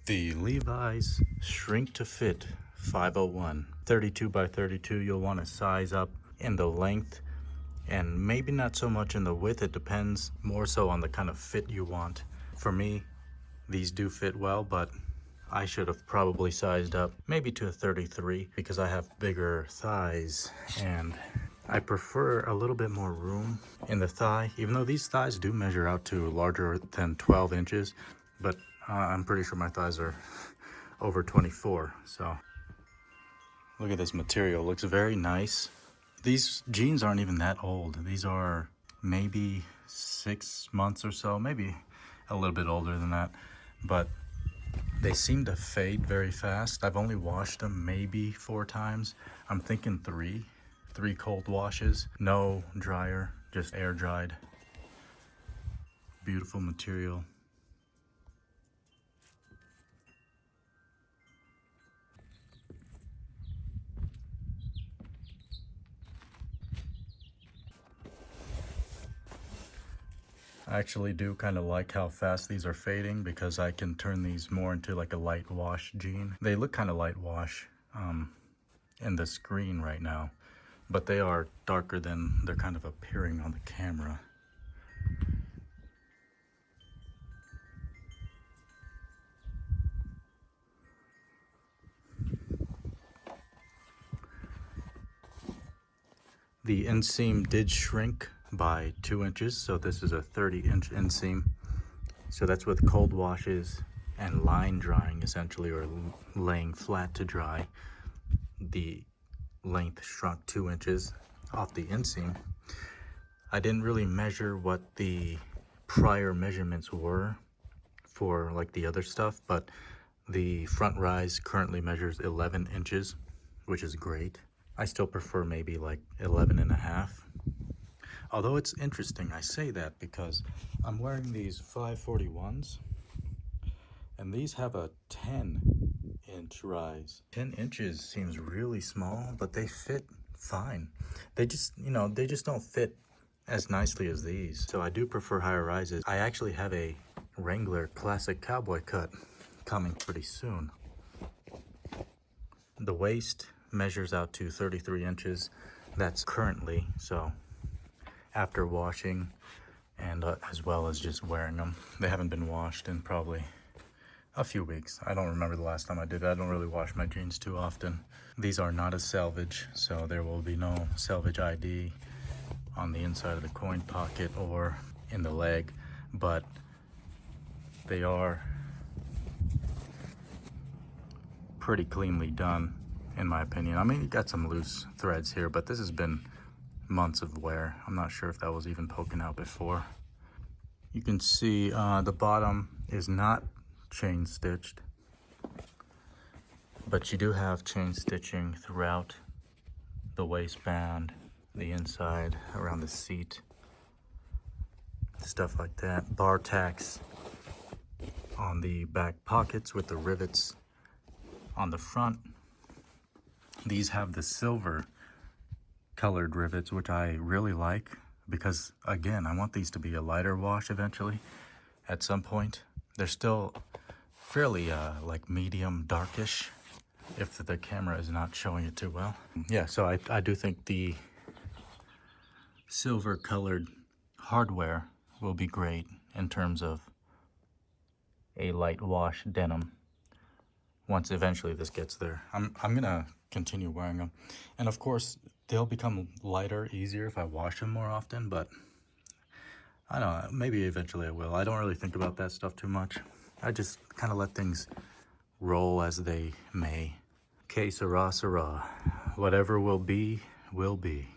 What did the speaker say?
The Levi's Shrink to Fit 501, 32 by 32. You'll want to size up in the length and maybe not so much in the width. It depends more so on the kind of fit you want. For me, these do fit well, but I should have probably sized up maybe to a 33 because I have bigger thighs and I prefer a little bit more room in the thigh, even though these thighs do measure out to larger than 12 inches, but I'm pretty sure my thighs are over 24. So look at this material, looks very nice. These jeans aren't even that old. These are maybe 6 months or so, maybe a little bit older than that, but they seem to fade very fast. I've only washed them maybe 4 times. I'm thinking three cold washes, no dryer, just air dried. Beautiful material. I actually do kind of like how fast these are fading because I can turn these more into like a light wash jean. They look kind of light wash in the screen right now, but they are darker than they're kind of appearing on the camera. The inseam did shrink by 2 inches, so this is a 30-inch inseam. So that's with cold washes and line drying essentially, or laying flat to dry. The length shrunk 2 inches off the inseam. I didn't really measure what the prior measurements were for like the other stuff, but the front rise currently measures 11 inches, which is great. I still prefer maybe like 11 and a half. Although it's interesting, I say that because I'm wearing these 541s and these have a 10-inch rise. 10 inches seems really small, but they fit fine. They just, they just don't fit as nicely as these. So I do prefer higher rises. I actually have a Wrangler classic cowboy cut coming pretty soon. The waist measures out to 33 inches. That's currently, so after washing and as well as just wearing them. They haven't been washed in probably a few weeks. I don't remember the last time I did it. I don't really wash my jeans too often. These are not a selvage, so there will be no selvage ID on the inside of the coin pocket or in the leg, but they are pretty cleanly done in my opinion. I mean, you got some loose threads here, but this has been months of wear. I'm not sure if that was even poking out before. You can see the bottom is not chain stitched, but you do have chain stitching throughout the waistband, the inside, around the seat, stuff like that. Bar tacks on the back pockets with the rivets on the front. These have the silver colored rivets, which I really like because, again, I want these to be a lighter wash eventually at some point. They're still fairly like medium darkish if the camera is not showing it too well. Yeah, so I do think the silver colored hardware will be great in terms of a light wash denim once eventually this gets there. I'm gonna continue wearing them, and of course they'll become lighter, easier if I wash them more often, but I don't know, maybe eventually I will. I don't really think about that stuff too much. I just kind of let things roll as they may. Que sera, sera. Whatever will be, will be.